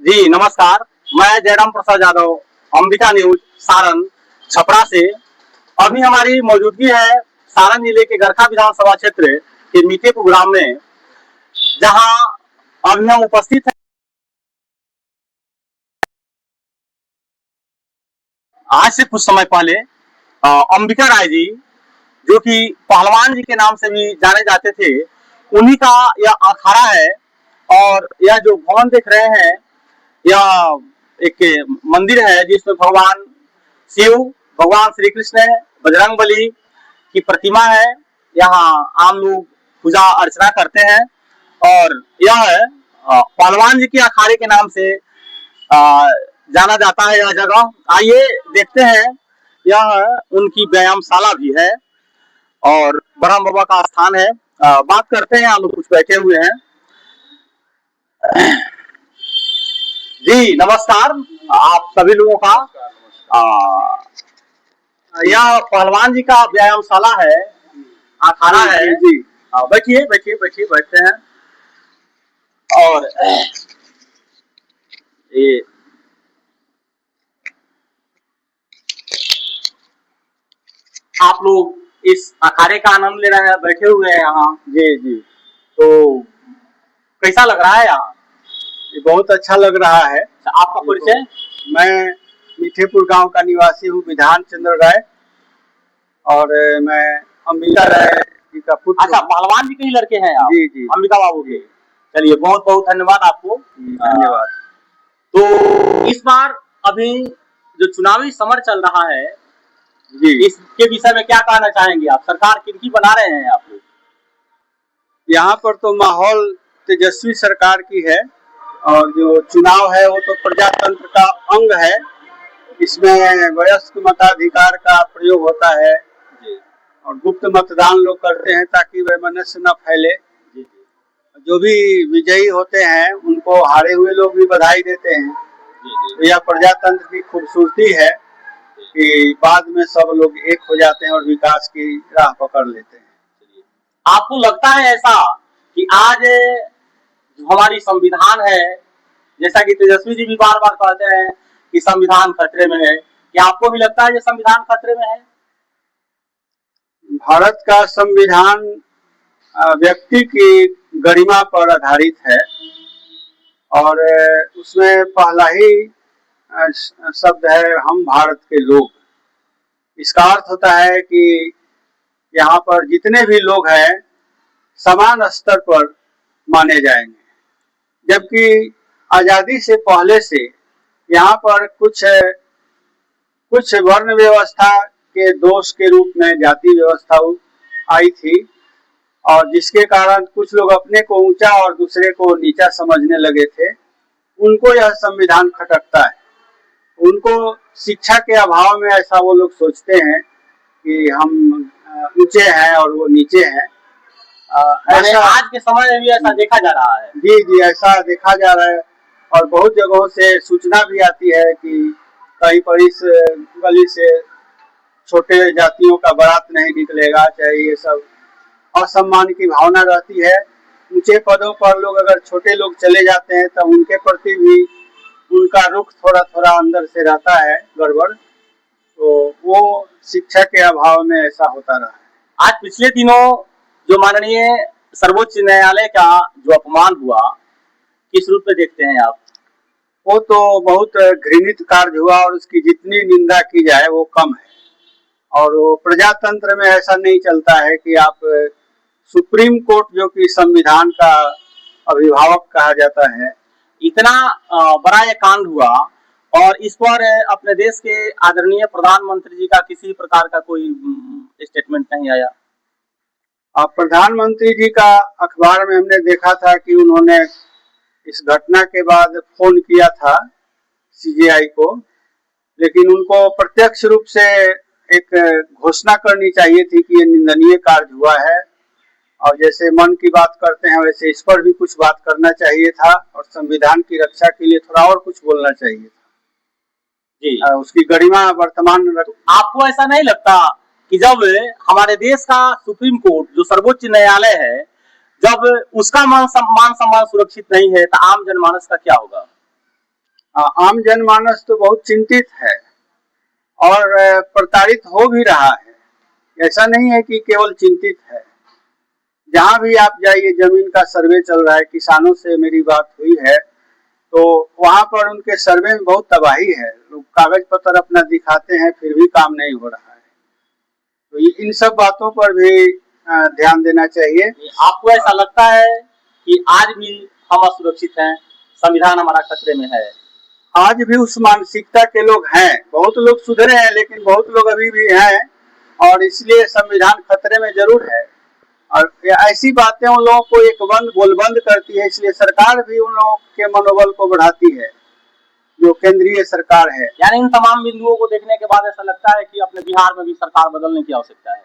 जी नमस्कार, मैं जयराम प्रसाद यादव, अंबिका न्यूज सारण छपरा से। अभी हमारी मौजूदगी है सारण जिले के गरखा विधानसभा क्षेत्र के मीठेपुर ग्राम में, जहां अभी हम उपस्थित हैं। आज से कुछ समय पहले अंबिका राय जी, जो कि पहलवान जी के नाम से भी जाने जाते थे, उन्हीं का यह अखाड़ा है। और यह जो भवन देख रहे हैं, यह एक मंदिर है जिसमें भगवान शिव, भगवान श्री कृष्ण, बजरंगबली की प्रतिमा है। यहाँ आम लोग पूजा अर्चना करते हैं और यह पहलवान जी के अखाड़े के नाम से जाना जाता है यह जगह। आइए देखते हैं, यह उनकी व्यायामशाला भी है और ब्रह्म बाबा का स्थान है। बात करते हैं, आप लोग कुछ बैठे हुए हैं। जी नमस्कार, आप सभी लोगों का। यह पहलवान जी का व्यायामशाला है, अखाड़ा है। जी बैठिए बैठिए बैठिए, बैठते हैं। और ये आप लोग इस अखाड़े का आनंद ले रहे हैं, बैठे हुए हैं यहाँ। जी जी, तो कैसा लग रहा है यहाँ? बहुत अच्छा लग रहा है। आपका परिचय? मैं मीठेपुर गांव का निवासी हूँ, विधान चंद्र राय, और मैं अंबिका राय जी का पुत्र। अच्छा, पहलवान जी के ही लड़के हैं आप? जी जी, अंबिका बाबू के। चलिए, बहुत बहुत धन्यवाद आपको। धन्यवाद। तो इस बार अभी जो चुनावी समर चल रहा है जी, इसके विषय में क्या कहना चाहेंगे आप? सरकार किनकी बना रहे हैं आप लोग? यहाँ पर तो माहौल तेजस्वी सरकार की है, और जो चुनाव है वो तो प्रजातंत्र का अंग है। इसमें वयस्क मताधिकार का प्रयोग होता है और गुप्त मतदान लोग करते हैं ताकि वैमनस्य न फैले। जो भी विजयी होते हैं उनको हारे हुए लोग भी बधाई देते हैं। तो यह प्रजातंत्र की खूबसूरती है कि बाद में सब लोग एक हो जाते हैं और विकास की राह पकड़ लेते हैं। आपको लगता है ऐसा कि आज हमारी संविधान है, जैसा कि तेजस्वी जी भी बार बार कहते हैं कि संविधान खतरे में है, क्या आपको भी लगता है कि संविधान खतरे में है? भारत का संविधान व्यक्ति की गरिमा पर आधारित है, और उसमें पहला ही शब्द है हम भारत के लोग। इसका अर्थ होता है कि यहाँ पर जितने भी लोग हैं समान स्तर पर माने जाएंगे। जबकि आजादी से पहले से यहाँ पर कुछ वर्ण व्यवस्था के दोष के रूप में जाति व्यवस्था आई थी, और जिसके कारण कुछ लोग अपने को ऊंचा और दूसरे को नीचा समझने लगे थे। उनको यह संविधान खटकता है। उनको शिक्षा के अभाव में ऐसा वो लोग सोचते हैं कि हम ऊंचे हैं और वो नीचे हैं। ऐसा आज के समय में भी ऐसा देखा जा रहा है। जी जी, ऐसा देखा जा रहा है, और बहुत जगहों से सूचना भी आती है कि कहीं पर इस गली से छोटे जातियों का बारात नहीं निकलेगा। चाहे ये सब असम्मान की भावना रहती है। ऊंचे पदों पर लोग अगर छोटे लोग चले जाते हैं तो उनके प्रति भी उनका रुख थोड़ा थोड़ा अंदर से रहता है गड़बड़। तो वो शिक्षा के अभाव में ऐसा होता रहा है। आज पिछले दिनों जो माननीय सर्वोच्च न्यायालय का जो अपमान हुआ, किस रूप में देखते हैं आप? वो तो बहुत घृणित कार्य हुआ, और उसकी जितनी निंदा की जाए वो कम है। और वो प्रजातंत्र में ऐसा नहीं चलता है कि आप सुप्रीम कोर्ट, जो कि संविधान का अभिभावक कहा जाता है, इतना बड़ा ये कांड हुआ और इस पर अपने देश के आदरणीय प्रधानमंत्री जी का किसी प्रकार का कोई स्टेटमेंट नहीं आया। प्रधानमंत्री जी का अखबार में हमने देखा था कि उन्होंने इस घटना के बाद फोन किया था सीजीआई को, लेकिन उनको प्रत्यक्ष रूप से एक घोषणा करनी चाहिए थी कि ये निंदनीय कार्य हुआ है, और जैसे मन की बात करते हैं वैसे इस पर भी कुछ बात करना चाहिए था, और संविधान की रक्षा के लिए थोड़ा और कुछ बोलना चाहिए था जी। उसकी गरिमा वर्तमान। आपको ऐसा नहीं लगता कि जब हमारे देश का सुप्रीम कोर्ट, जो सर्वोच्च न्यायालय है, जब उसका मान सम्मान सुरक्षित नहीं है तो आम जनमानस का क्या होगा? आम जनमानस तो बहुत चिंतित है और प्रताड़ित हो भी रहा है। ऐसा नहीं है कि केवल चिंतित है, जहां भी आप जाइए जमीन का सर्वे चल रहा है, किसानों से मेरी बात हुई है तो वहां पर उनके सर्वे में बहुत तबाही है। लोग कागज पत्र अपना दिखाते हैं फिर भी काम नहीं हो रहा है। तो इन सब बातों पर भी ध्यान देना चाहिए। आपको ऐसा लगता है कि आज भी हम असुरक्षित हैं, संविधान हमारा खतरे में है? आज भी उस मानसिकता के लोग हैं, बहुत लोग सुधरे हैं लेकिन बहुत लोग अभी भी हैं और इसलिए संविधान खतरे में जरूर है। और ऐसी बातें उन लोगों को एक गोलबंद करती है, इसलिए सरकार भी उन लोगों के मनोबल को बढ़ाती है, जो केंद्रीय सरकार है। यानी इन तमाम बिंदुओं को देखने के बाद ऐसा लगता है कि अपने बिहार में भी सरकार बदलने की आवश्यकता है।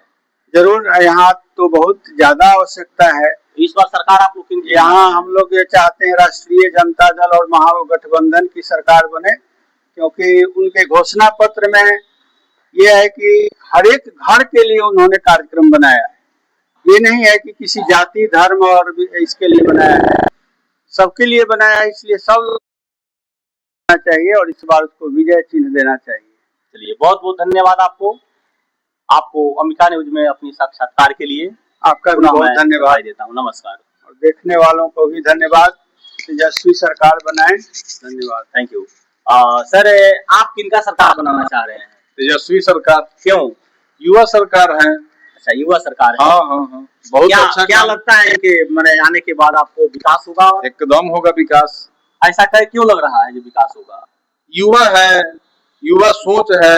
जरूर, यहाँ तो बहुत ज्यादा आवश्यकता है। इस बार सरकार आप लोग यहाँ हम लोग ये चाहते हैं राष्ट्रीय जनता दल और महागठबंधन की सरकार बने, क्योंकि उनके घोषणा पत्र में ये है कि हर एक घर के लिए उन्होंने कार्यक्रम बनाया है। ये नहीं है कि किसी जाति धर्म और इसके लिए बनाया है, सबके लिए बनाया है, इसलिए सब लोग चाहिए और इस बार उसको विजय चिन्ह देना चाहिए। चलिए, बहुत बहुत धन्यवाद आपको अंबिका न्यूज में अपनी साक्षात्कार के लिए। आपका भी बहुत धन्यवाद देता हूँ। नमस्कार। और देखने वालों को भी धन्यवाद। तेजस्वी सरकार बनाए। धन्यवाद, थैंक यू। सर, आप किनका सरकार बनाना चाह रहे हैं? तेजस्वी सरकार। क्यों? युवा सरकार है। अच्छा, युवा सरकार है। हाँ, बहुत अच्छा। क्या लगता है कि मैंने आने के बाद आपको विकास होगा? एकदम होगा विकास। ऐसा क्यों लग रहा है जो विकास होगा? युवा है, युवा सोच है,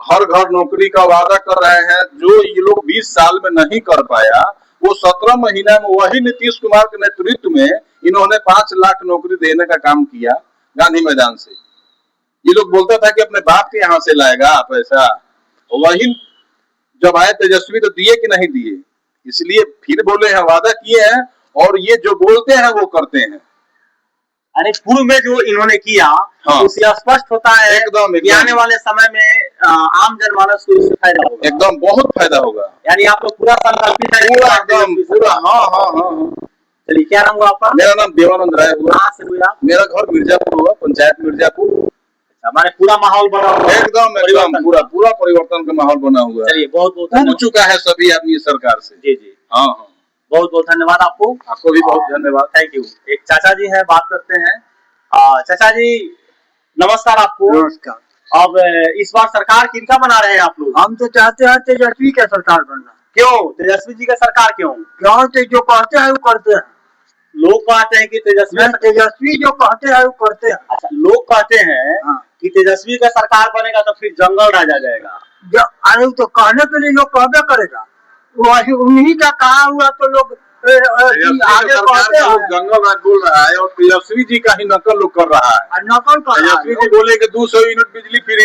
हर घर नौकरी का वादा कर रहे हैं। जो ये लोग 20 साल में नहीं कर पाया वो 17 महीना में वही नीतीश कुमार के नेतृत्व में इन्होंने 5 लाख नौकरी देने का काम किया गांधी मैदान से। ये लोग बोलता था कि अपने बाप के यहाँ से लाएगा पैसा, वही जब आए तेजस्वी तो दिए कि नहीं दिए, इसलिए फिर बोले हैं, वादा किए हैं और ये जो बोलते हैं वो करते हैं। यानी पूर्व में जो इन्होंने किया, हाँ, उससे स्पष्ट होता है एकदम कि आने वाले समय में आम जनमानस को इससे फायदा होगा। एकदम बहुत फायदा होगा। यानी आप लोग पूरा संकल्पित है? पूरा। हाँ। चलिए, क्या नाम हुआ आपका? मेरा नाम देवानंद राय हुआ। कहाँ से हुआ? मेरा घर मिर्जापुर हुआ, पंचायत मिर्जापुर। हमारे पूरा माहौल बना हुआ है? एकदम पूरा परिवर्तन का माहौल बना हुआ है। चलिए, बहुत हो चुका है सभी आदमी सरकार से। जी। हाँ, बहुत बहुत धन्यवाद आपको भी बहुत धन्यवाद। Thank you. एक चाचा जी हैं, बात करते हैं। चाचा जी नमस्कार आपको। नमस्कार। अब इस बार सरकार किनका बना रहे हैं आप लोग? हम तो चाहते हैं तेजस्वी का सरकार बनना। क्यों तेजस्वी जी का सरकार? क्यों जो कहते हैं वो करते हैं। लोग कहते हैं कि तेजस्वी जो कहते हैं वो करते हैं। अच्छा, लोग कहते हैं कि तेजस्वी का सरकार बनेगा तो फिर जंगल राज आ जाएगा। अरे तो कहने के लिए लोग कहबे करेगा, वही उन्हीं का कहा हुआ तो लोग आगे कहते हैं। जंगल राज बोल रहा है और तेजस्वी जी का ही नकल लोग कर रहा है। नकल कर रहा है। तेजस्वी जी बोले कि 200 यूनिट बिजली फ्री,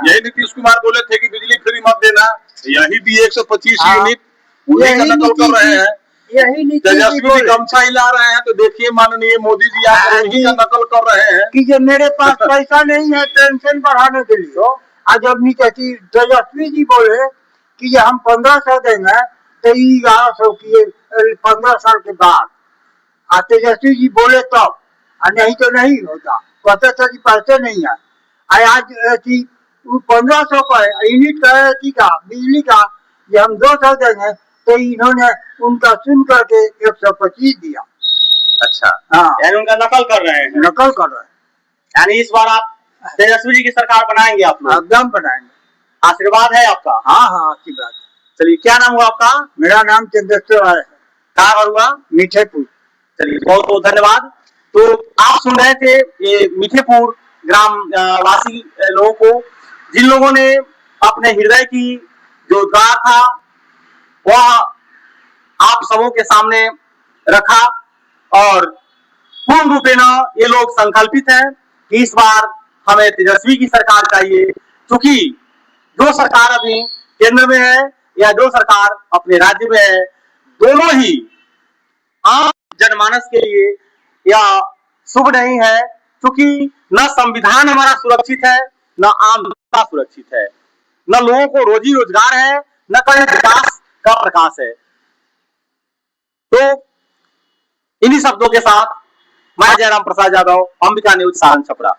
यही नीतीश कुमार बोले थे कि बिजली फ्री मत देना, यही दिए 125 यूनिट, उन्हीं का नकल कर रहे हैं। यही तेजस्वी जी गमछा हिला रहे हैं तो देखिए माननीय मोदी जी आप उन्हीं का नकल कर रहे हैं कि जो मेरे पास पैसा नहीं है पेंशन बढ़ाने के लिए। आज जब तेजस्वी जी बोले कि हम 1500 देंगे तो 1100 किए 15 साल के बाद। तेजस्वी जी बोले तब, नहीं तो नहीं होता। कहते थे कि पैसे नहीं है। आज 1500 का यूनिट का बिजली का ये हम 200 देंगे तो इन्होंने उनका सुन करके 125 दिया। अच्छा, हाँ, यानी उनका नकल कर रहे हैं। नकल कर रहे हैं। यानी इस बार आप तेजस्वी जी की सरकार बनाएंगे? आप लोग एकदम बनाएंगे। आशीर्वाद है आपका? हाँ, आशीर्वाद। चलिए, क्या नाम हुआ आपका? मेरा नाम चंद्रेश्वर है। कहाँ हुआ? मीठेपुर। चलिए, बहुत बहुत धन्यवाद। तो आप सुन रहे थे ये मीठेपुर ग्राम वासी लोगों को, जिन लोगों ने अपने हृदय की जो द्वार था वह आप सबों के सामने रखा और पूर्ण रूपेण ये लोग संकल्पित हैं कि इस बार हमें तेजस्वी की सरकार चाहिए, क्योंकि जो सरकार अभी केंद्र में है या जो सरकार अपने राज्य में है, दोनों ही आम जनमानस के लिए या शुभ नहीं है, क्योंकि न संविधान हमारा सुरक्षित है, न आम जनता सुरक्षित है, न लोगों को रोजी रोजगार है, न कहीं विकास का प्रकाश है। तो इन्हीं शब्दों के साथ मैं जयराम प्रसाद यादव, अंबिका न्यूज, सारण छपरा।